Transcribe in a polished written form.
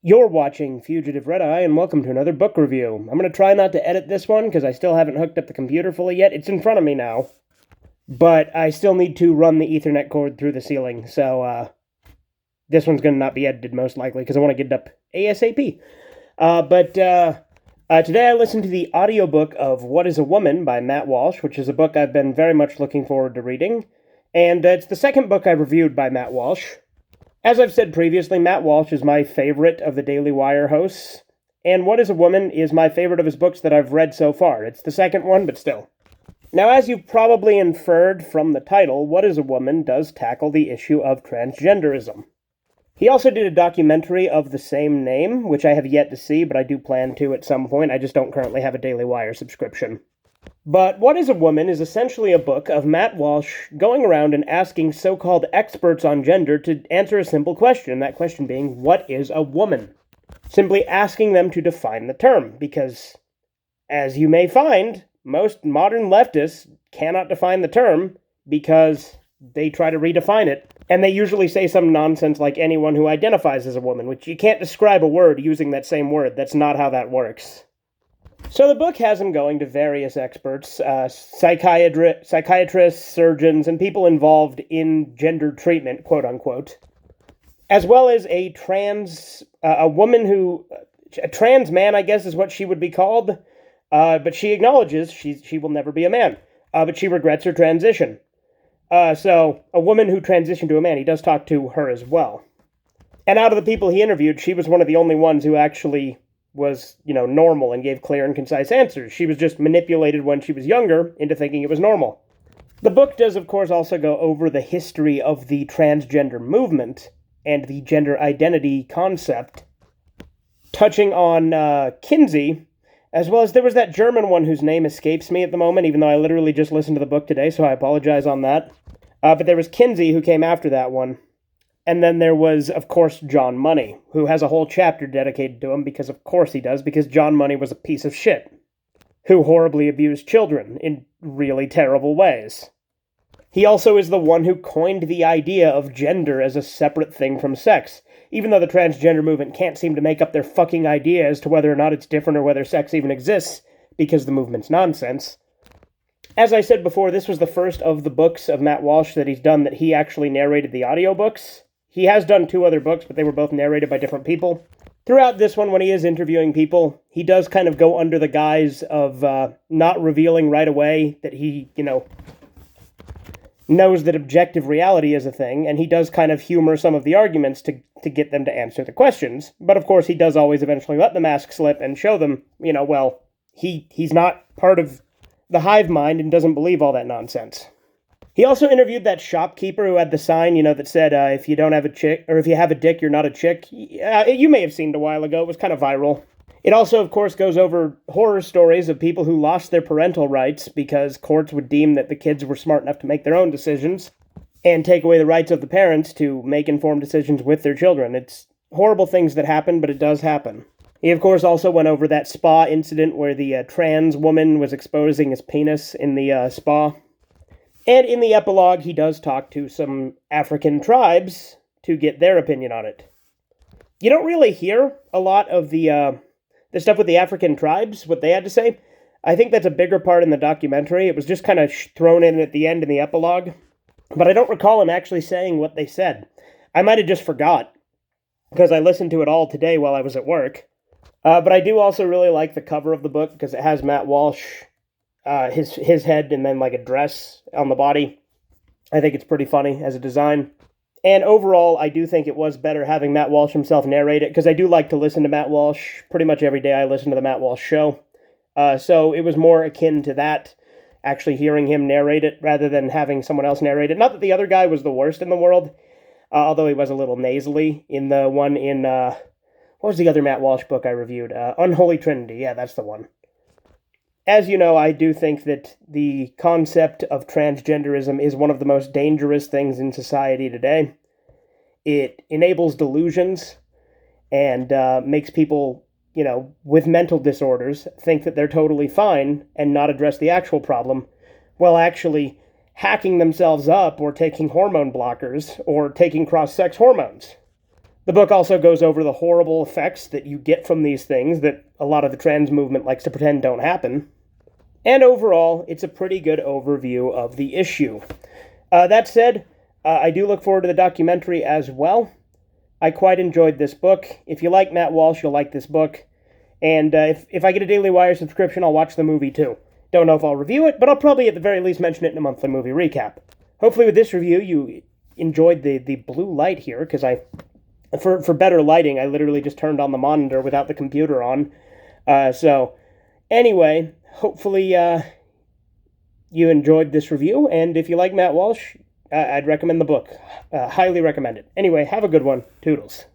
You're watching Fugitive Red Eye, and welcome to another book review. I'm going to try not to edit this one because I still haven't hooked up the computer fully yet. It's in front of me now, but I still need to run the Ethernet cord through the ceiling, so this one's going to not be edited most likely because I want to get it up ASAP. Today I listened to the audiobook of What is a Woman by Matt Walsh, which is a book I've been very much looking forward to reading, and it's the second book I've reviewed by Matt Walsh. As I've said previously, Matt Walsh is my favorite of the Daily Wire hosts, and What is a Woman is my favorite of his books that I've read so far. It's the second one, but still. Now, as you've probably inferred from the title, What is a Woman does tackle the issue of transgenderism. He also did a documentary of the same name, which I have yet to see, but I do plan to at some point. I just don't currently have a Daily Wire subscription. But What is a Woman is essentially a book of Matt Walsh going around and asking so-called experts on gender to answer a simple question, that question being, what is a woman? Simply asking them to define the term, because, as you may find, most modern leftists cannot define the term because they try to redefine it, and they usually say some nonsense like anyone who identifies as a woman, which you can't describe a word using that same word. That's not how that works. So the book has him going to various experts, psychiatrists, surgeons, and people involved in gender treatment, quote unquote, as well as a trans man, I guess is what she would be called, but she acknowledges she will never be a man, but she regrets her transition. So a woman who transitioned to a man, he does talk to her as well. And out of the people he interviewed, she was one of the only ones who actually was, normal and gave clear and concise answers. She was just manipulated when she was younger into thinking it was normal. The book does, of course, also go over the history of the transgender movement and the gender identity concept, touching on Kinsey, as well as there was that German one whose name escapes me at the moment, even though I literally just listened to the book today, so I apologize on that. But there was Kinsey who came after that one. And then there was, of course, John Money, who has a whole chapter dedicated to him, because of course he does, because John Money was a piece of shit, who horribly abused children in really terrible ways. He also is the one who coined the idea of gender as a separate thing from sex, even though the transgender movement can't seem to make up their fucking idea as to whether or not it's different or whether sex even exists, because the movement's nonsense. As I said before, this was the first of the books of Matt Walsh that he's done that he actually narrated the audiobooks. He has done 2 other books, but they were both narrated by different people. Throughout this one, when he is interviewing people, he does kind of go under the guise of not revealing right away that he, knows that objective reality is a thing, and he does kind of humor some of the arguments to get them to answer the questions. But of course, he does always eventually let the mask slip and show them, he's not part of the hive mind and doesn't believe all that nonsense. He also interviewed that shopkeeper who had the sign, that said, if you don't have a chick, or if you have a dick, you're not a chick. You may have seen it a while ago. It was kind of viral. It also, of course, goes over horror stories of people who lost their parental rights because courts would deem that the kids were smart enough to make their own decisions and take away the rights of the parents to make informed decisions with their children. It's horrible things that happen, but it does happen. He, of course, also went over that spa incident where the trans woman was exposing his penis in the spa. And in the epilogue, he does talk to some African tribes to get their opinion on it. You don't really hear a lot of the stuff with the African tribes, what they had to say. I think that's a bigger part in the documentary. It was just kind of thrown in at the end in the epilogue. But I don't recall him actually saying what they said. I might have just forgot, because I listened to it all today while I was at work. But I do also really like the cover of the book, because it has Matt Walsh, his head, and then like a dress on the body. I think it's pretty funny as a design. And overall, I do think it was better having Matt Walsh himself narrate it, because I do like to listen to Matt Walsh. Pretty much every day I listen to the Matt Walsh show. So it was more akin to that, actually hearing him narrate it, rather than having someone else narrate it. Not that the other guy was the worst in the world, although he was a little nasally in the one in, what was the other Matt Walsh book I reviewed? Unholy Trinity, yeah, that's the one. As you know, I do think that the concept of transgenderism is one of the most dangerous things in society today. It enables delusions and makes people, with mental disorders think that they're totally fine and not address the actual problem, while actually hacking themselves up or taking hormone blockers or taking cross-sex hormones. The book also goes over the horrible effects that you get from these things that a lot of the trans movement likes to pretend don't happen. And overall, it's a pretty good overview of the issue. That said, I do look forward to the documentary as well. I quite enjoyed this book. If you like Matt Walsh, you'll like this book. And if I get a Daily Wire subscription, I'll watch the movie too. Don't know if I'll review it, but I'll probably at the very least mention it in a monthly movie recap. Hopefully with this review, you enjoyed the blue light here, because for better lighting, I literally just turned on the monitor without the computer on. So, anyway, hopefully you enjoyed this review, and if you like Matt Walsh, I'd recommend the book. Highly recommend it. Anyway, have a good one. Toodles.